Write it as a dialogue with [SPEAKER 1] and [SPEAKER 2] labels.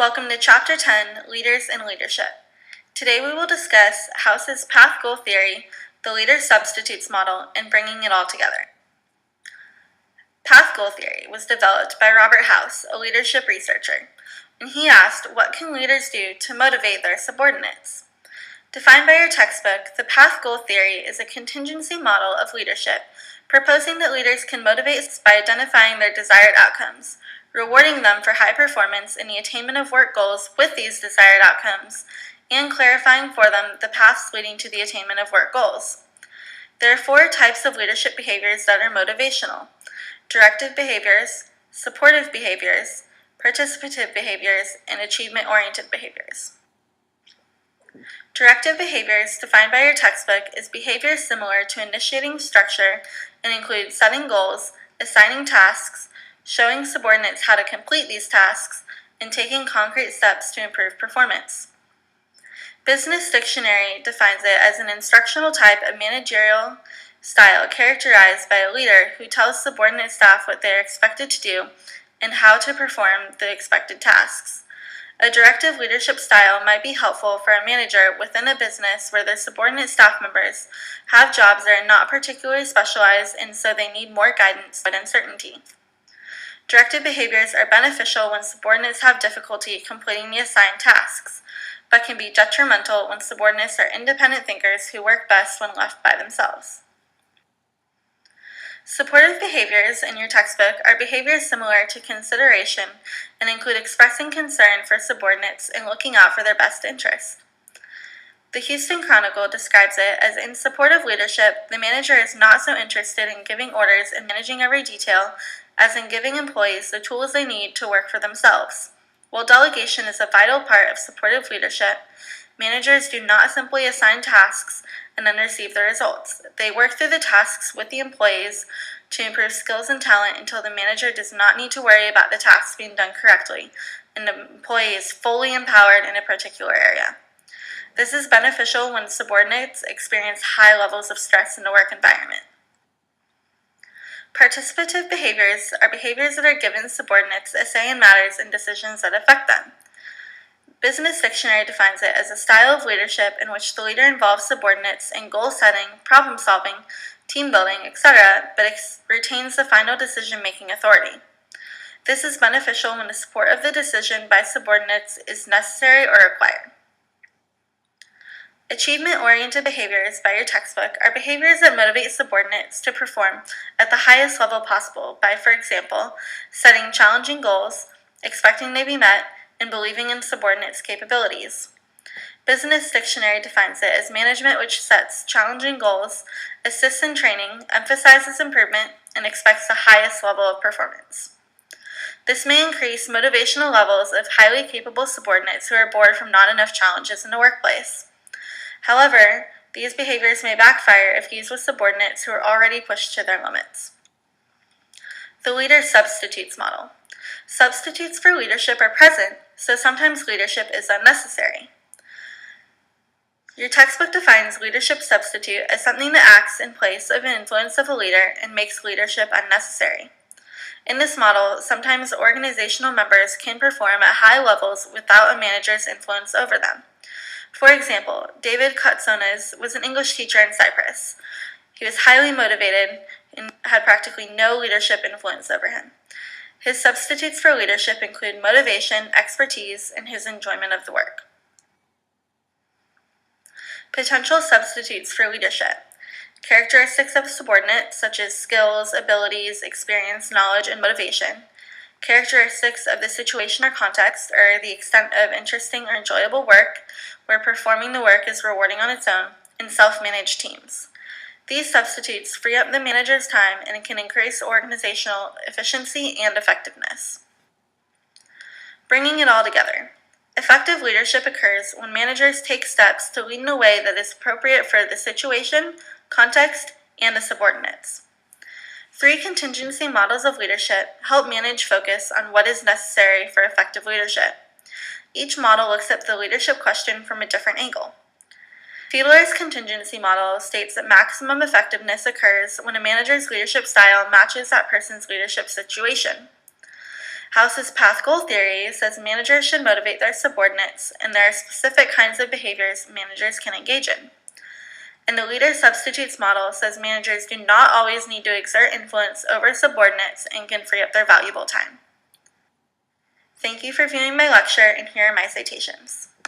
[SPEAKER 1] Welcome to Chapter 10, Leaders and Leadership. Today we will discuss House's Path Goal Theory, the Leader Substitutes Model, and bringing it all together. Path Goal Theory was developed by Robert House, a leadership researcher, and he asked, what can leaders do to motivate their subordinates? Defined by your textbook, the Path Goal Theory is a contingency model of leadership, proposing that leaders can motivate by identifying their desired outcomes, rewarding them for high performance in the attainment of work goals with these desired outcomes, and clarifying for them the paths leading to the attainment of work goals. There are 4 types of leadership behaviors that are motivational: directive behaviors, supportive behaviors, participative behaviors, and achievement-oriented behaviors. Directive behaviors, defined by your textbook, is behavior similar to initiating structure and includes setting goals, assigning tasks, showing subordinates how to complete these tasks, and taking concrete steps to improve performance. Business Dictionary defines it as an instructional type of managerial style characterized by a leader who tells subordinate staff what they are expected to do and how to perform the expected tasks. A directive leadership style might be helpful for a manager within a business where their subordinate staff members have jobs that are not particularly specialized and so they need more guidance and uncertainty. Directive behaviors are beneficial when subordinates have difficulty completing the assigned tasks, but can be detrimental when subordinates are independent thinkers who work best when left by themselves. Supportive behaviors in your textbook are behaviors similar to consideration and include expressing concern for subordinates and looking out for their best interest. The Houston Chronicle describes it as, in supportive leadership, the manager is not so interested in giving orders and managing every detail as in giving employees the tools they need to work for themselves. While delegation is a vital part of supportive leadership, managers do not simply assign tasks and then receive the results. They work through the tasks with the employees to improve skills and talent until the manager does not need to worry about the tasks being done correctly, and the employee is fully empowered in a particular area. This is beneficial when subordinates experience high levels of stress in the work environment. Participative behaviors are behaviors that are given subordinates a say in matters and decisions that affect them. Business Dictionary defines it as a style of leadership in which the leader involves subordinates in goal setting, problem solving, team building, etc., but retains the final decision-making authority. This is beneficial when the support of the decision by subordinates is necessary or required. Achievement-oriented behaviors by your textbook are behaviors that motivate subordinates to perform at the highest level possible by, for example, setting challenging goals, expecting they be met, and believing in subordinates' capabilities. Business Dictionary defines it as management which sets challenging goals, assists in training, emphasizes improvement, and expects the highest level of performance. This may increase motivational levels of highly capable subordinates who are bored from not enough challenges in the workplace. However, these behaviors may backfire if used with subordinates who are already pushed to their limits. The Leader Substitutes Model. Substitutes for leadership are present, so sometimes leadership is unnecessary. Your textbook defines leadership substitute as something that acts in place of an influence of a leader and makes leadership unnecessary. In this model, sometimes organizational members can perform at high levels without a manager's influence over them. For example, David Katsonas was an English teacher in Cyprus. He was highly motivated and had practically no leadership influence over him. His substitutes for leadership include motivation, expertise, and his enjoyment of the work. Potential substitutes for leadership. Characteristics of subordinates such as skills, abilities, experience, knowledge, and motivation. Characteristics of the situation or context, or the extent of interesting or enjoyable work, where performing the work is rewarding on its own, and self-managed teams. These substitutes free up the manager's time and can increase organizational efficiency and effectiveness. Bringing it all together. Effective leadership occurs when managers take steps to lead in a way that is appropriate for the situation, context, and the subordinates. 3 contingency models of leadership help manage focus on what is necessary for effective leadership. Each model looks at the leadership question from a different angle. Fiedler's contingency model states that maximum effectiveness occurs when a manager's leadership style matches that person's leadership situation. House's path goal theory says managers should motivate their subordinates, and there are specific kinds of behaviors managers can engage in. And the leader substitutes model says managers do not always need to exert influence over subordinates and can free up their valuable time. Thank you for viewing my lecture, and here are my citations.